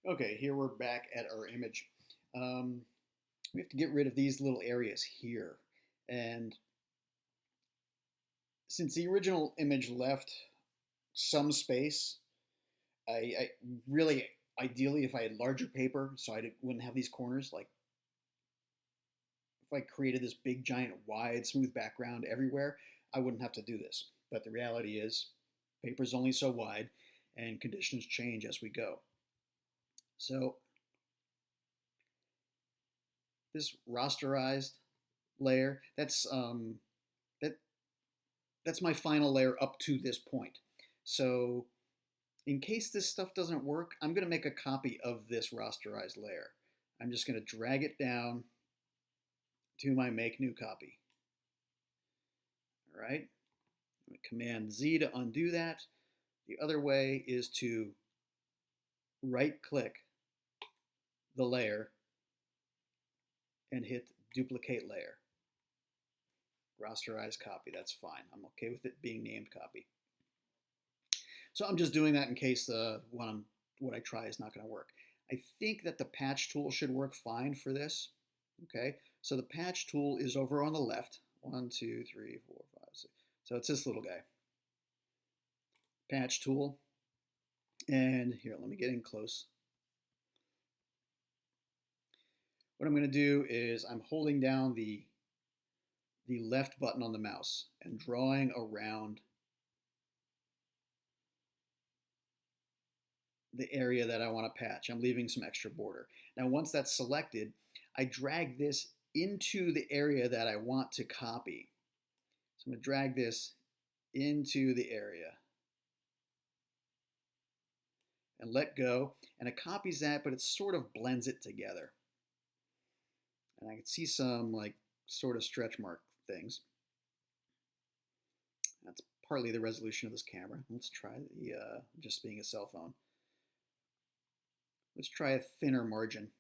Okay, here we're back at our image. Um, we have to get rid of these little areas here. And since the original image left some space, I really, ideally, if I had larger paper, so wouldn't have these corners, like if I created this big, giant, wide, smooth background everywhere, I wouldn't have to do this. But the reality is, paper is only so wide, and conditions change as we go. So this rasterized layer, that that's my final layer up to this point. So in case this stuff doesn't work, I'm going to make a copy of this rasterized layer. I'm just going to drag it down to my make new copy. All right, Command Z to undo that. The other way is to right click the layer and hit duplicate layer. Rasterized copy, that's fine. I'm okay with it being named copy. So I'm just doing that in case what I try is not going to work. I think that the patch tool should work fine for this. Okay, so the patch tool is over on the left. 1, 2, 3, 4, 5, 6. So it's this little guy. Patch tool. And here, let me get in close. What I'm going to do is I'm holding down the left button on the mouse and drawing around the area that I want to patch. I'm leaving some extra border. Now once that's selected, I drag this into the area that I want to copy. So I'm going to drag this into the area and let go, and it copies that, but it sort of blends it together. And I can see some like sort of stretch mark things. That's partly the resolution of this camera. Let's try the just being a cell phone. Let's try a thinner margin.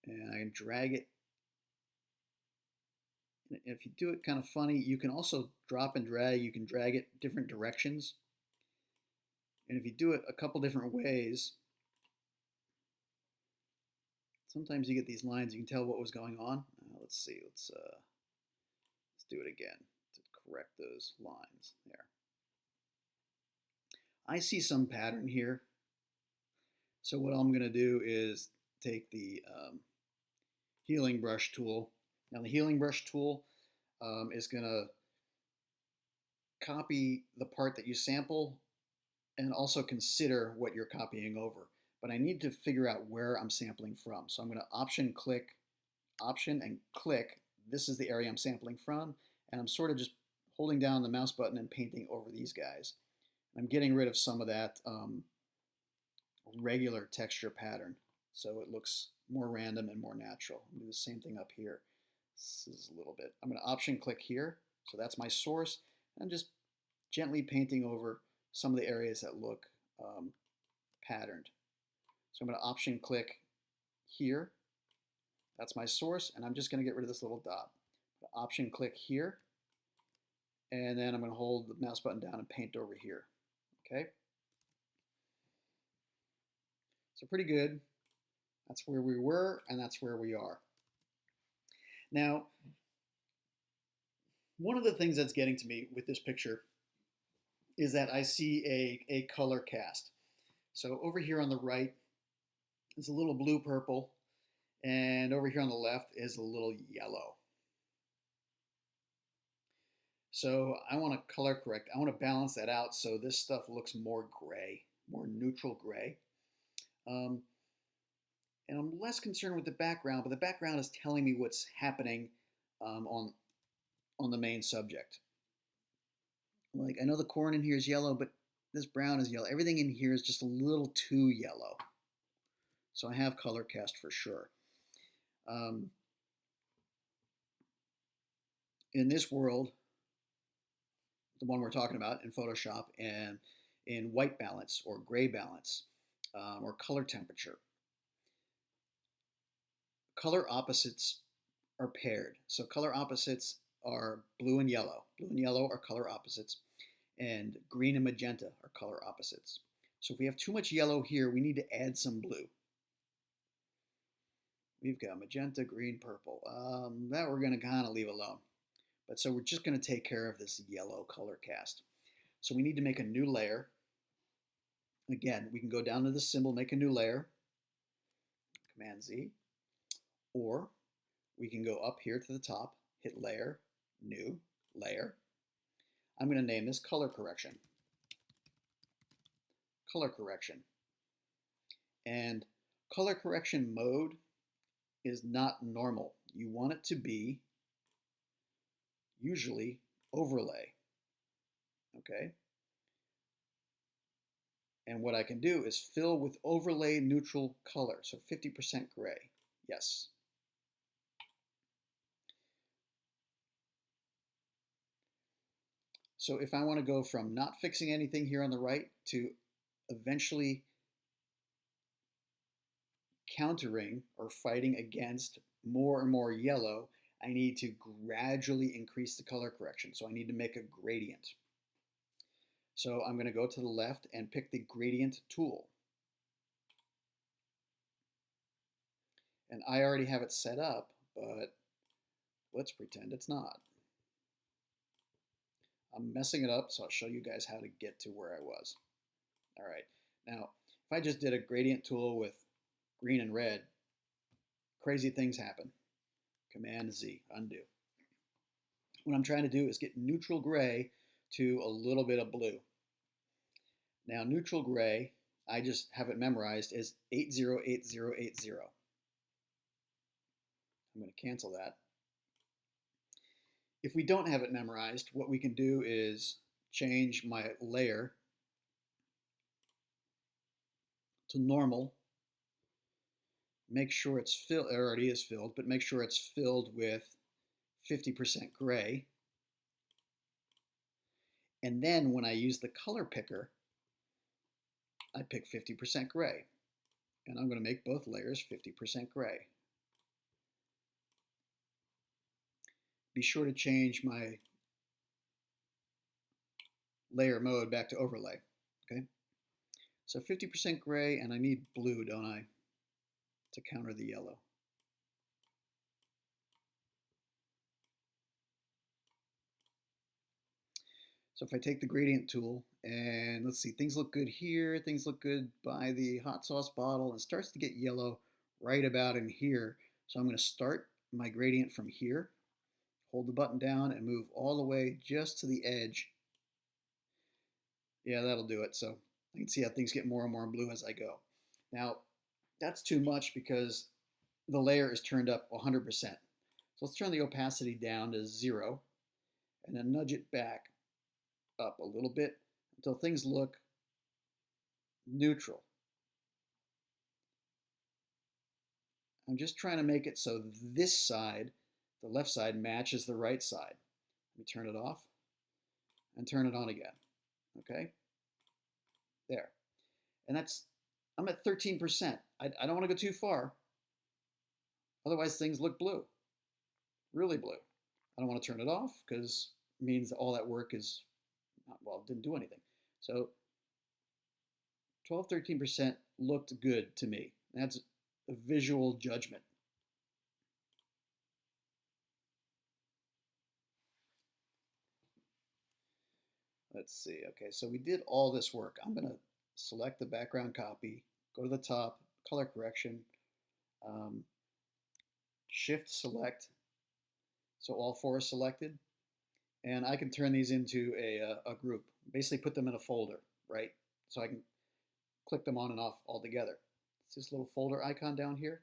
And I can drag it. And if you do it kind of funny, you can also drop and drag. You can drag it different directions. And if you do it a couple different ways, sometimes you get these lines. You can tell what was going on. Let's see. Let's do it again to correct those lines there. I see some pattern here. So what I'm going to do is take the healing brush tool. Now the healing brush tool is going to copy the part that you sample and also consider what you're copying over. But I need to figure out where I'm sampling from. So I'm going to option and click. This is the area I'm sampling from. And I'm sort of just holding down the mouse button and painting over these guys. I'm getting rid of some of that regular texture pattern, so it looks more random and more natural. I'm going to do the same thing up here. This is a little bit. I'm going to option click here, so that's my source. I'm just gently painting over some of the areas that look patterned. So I'm going to option click here. That's my source, and I'm just going to get rid of this little dot. Option click here, and then I'm going to hold the mouse button down and paint over here. Okay. So pretty good. That's where we were, and that's where we are. Now, one of the things that's getting to me with this picture is that I see a color cast. So over here on the right is a little blue-purple, and over here on the left is a little yellow. So I want to color correct. I want to balance that out so this stuff looks more gray, more neutral gray. And I'm less concerned with the background, but the background is telling me what's happening on the main subject. Like, I know the corn in here is yellow, but this brown is yellow. Everything in here is just a little too yellow. So I have color cast for sure. In this world, the one we're talking about in Photoshop, and in white balance or gray balance or color temperature, color opposites are paired. So color opposites are blue and yellow. Blue and yellow are color opposites, and green and magenta are color opposites. So if we have too much yellow here, we need to add some blue. We've got magenta, green, purple. That we're going to kind of leave alone. But so we're just going to take care of this yellow color cast. So we need to make a new layer. Again, we can go down to the symbol, make a new layer, Command Z, or we can go up here to the top, hit Layer, New, Layer. I'm going to name this Color Correction. Color Correction. And color correction mode is not normal. You want it to be usually overlay. Okay? And what I can do is fill with overlay neutral color, so 50% gray. Yes. So if I want to go from not fixing anything here on the right to eventually countering or fighting against more and more yellow, I need to gradually increase the color correction. So I need to make a gradient. So I'm going to go to the left and pick the gradient tool. And I already have it set up, but let's pretend it's not. I'm messing it up, so I'll show you guys how to get to where I was. All right, now if I just did a gradient tool with green and red, crazy things happen. Command Z, undo. What I'm trying to do is get neutral gray to a little bit of blue. Now neutral gray, I just have it memorized as 808080. I'm going to cancel that. If we don't have it memorized, what we can do is change my layer to normal. Make sure it's filled, it already is filled, but make sure it's filled with 50% gray. And then when I use the color picker, I pick 50% gray. And I'm going to make both layers 50% gray. Be sure to change my layer mode back to overlay. Okay, so 50% gray, and I need blue, don't I, to counter the yellow. So if I take the gradient tool, and let's see, things look good here, things look good by the hot sauce bottle, and it starts to get yellow right about in here. So I'm going to start my gradient from here, hold the button down, and move all the way just to the edge. Yeah, that'll do it. So I can see how things get more and more blue as I go. Now, that's too much because the layer is turned up 100%. So let's turn the opacity down to 0 and then nudge it back up a little bit until things look neutral. I'm just trying to make it so this side, the left side, matches the right side. Let me turn it off and turn it on again. Okay, there. And I'm at 13%. I don't want to go too far. Otherwise things look blue, really blue. I don't want to turn it off because it means that all that work is, well, didn't do anything. So 12, 13% looked good to me. That's a visual judgment. Let's see. Okay, so we did all this work. I'm going to select the background copy, go to the top, color correction, shift select, so all 4 are selected, and I can turn these into a group, basically put them in a folder, right? So I can click them on and off all together. It's this little folder icon down here.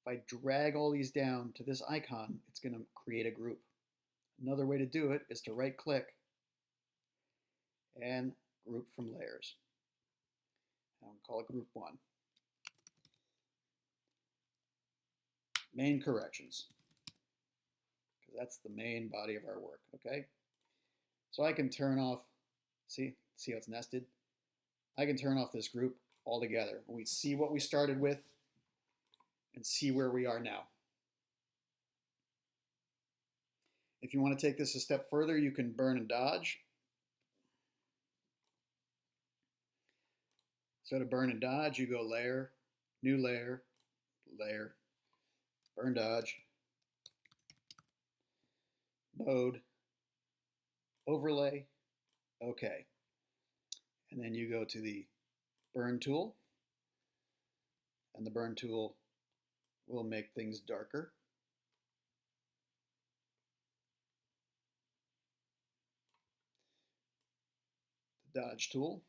If I drag all these down to this icon, it's going to create a group. Another way to do it is to right click and group from layers. I'll call it group 1. Main corrections, because that's the main body of our work, okay? So I can turn off, see how it's nested? I can turn off this group altogether. We see what we started with and see where we are now. If you want to take this a step further, you can burn and dodge. So to burn and dodge, you go layer, new layer, layer, burn dodge, mode, overlay, okay. And then you go to the burn tool, and the burn tool will make things darker. The dodge tool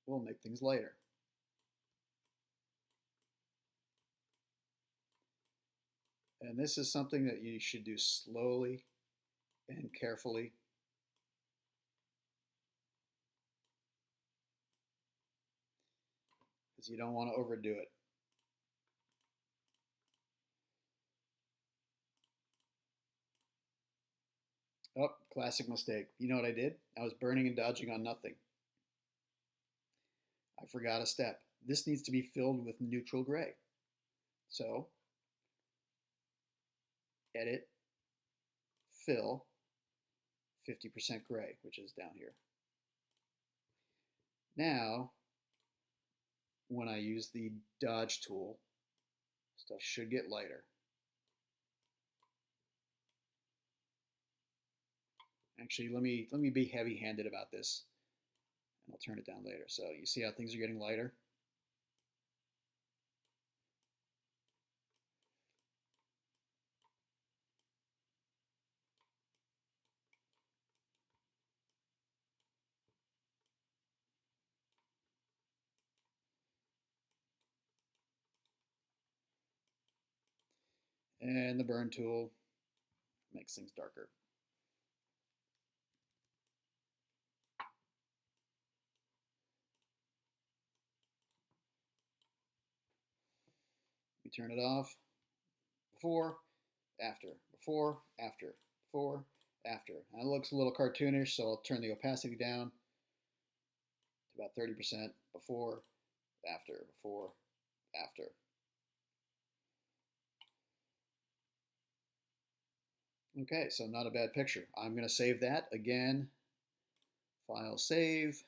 will make things lighter. And this is something that you should do slowly and carefully. Because you don't want to overdo it. Oh, classic mistake. You know what I did? I was burning and dodging on nothing. I forgot a step. This needs to be filled with neutral gray. So, edit, fill, 50% gray, which is down here. Now, when I use the dodge tool, stuff should get lighter. Actually, let me be heavy-handed about this, and I'll turn it down later. So you see how things are getting lighter? And the burn tool makes things darker. We turn it off. Before, after, before, after, before, after. And it looks a little cartoonish, so I'll turn the opacity down to about 30%. Before, after, before, after. Okay, so not a bad picture. I'm going to save that again. File, save.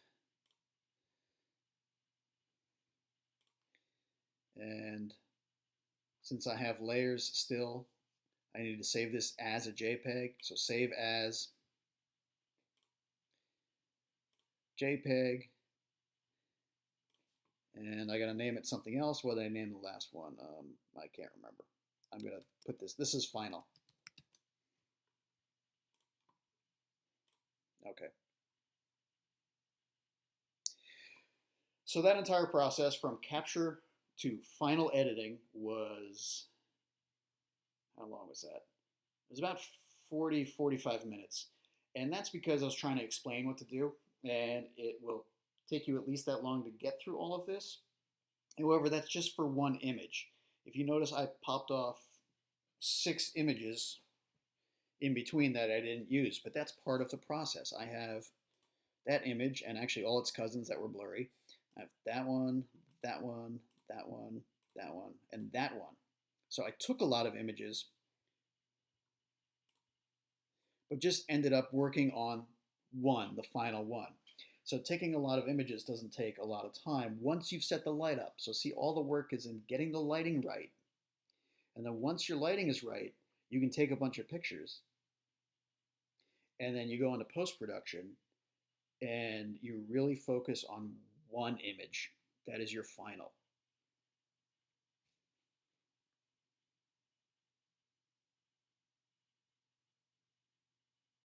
And since I have layers still, I need to save this as a JPEG. So save as JPEG. And I got to name it something else. What did I name the last one? I can't remember. I'm going to put this. This is final. Okay. So that entire process from capture to final editing was, how long was that? It was about 40, 45 minutes. And that's because I was trying to explain what to do, and it will take you at least that long to get through all of this. However, that's just for one image. If you notice, I popped off 6 images in between that I didn't use, but that's part of the process. I have that image and actually all its cousins that were blurry. I have that one, that one, that one, that one, and that one. So I took a lot of images, but just ended up working on one, the final one. So taking a lot of images doesn't take a lot of time once you've set the light up. So see, all the work is in getting the lighting right. And then once your lighting is right, you can take a bunch of pictures. And then you go into post-production and you really focus on one image. That is your final.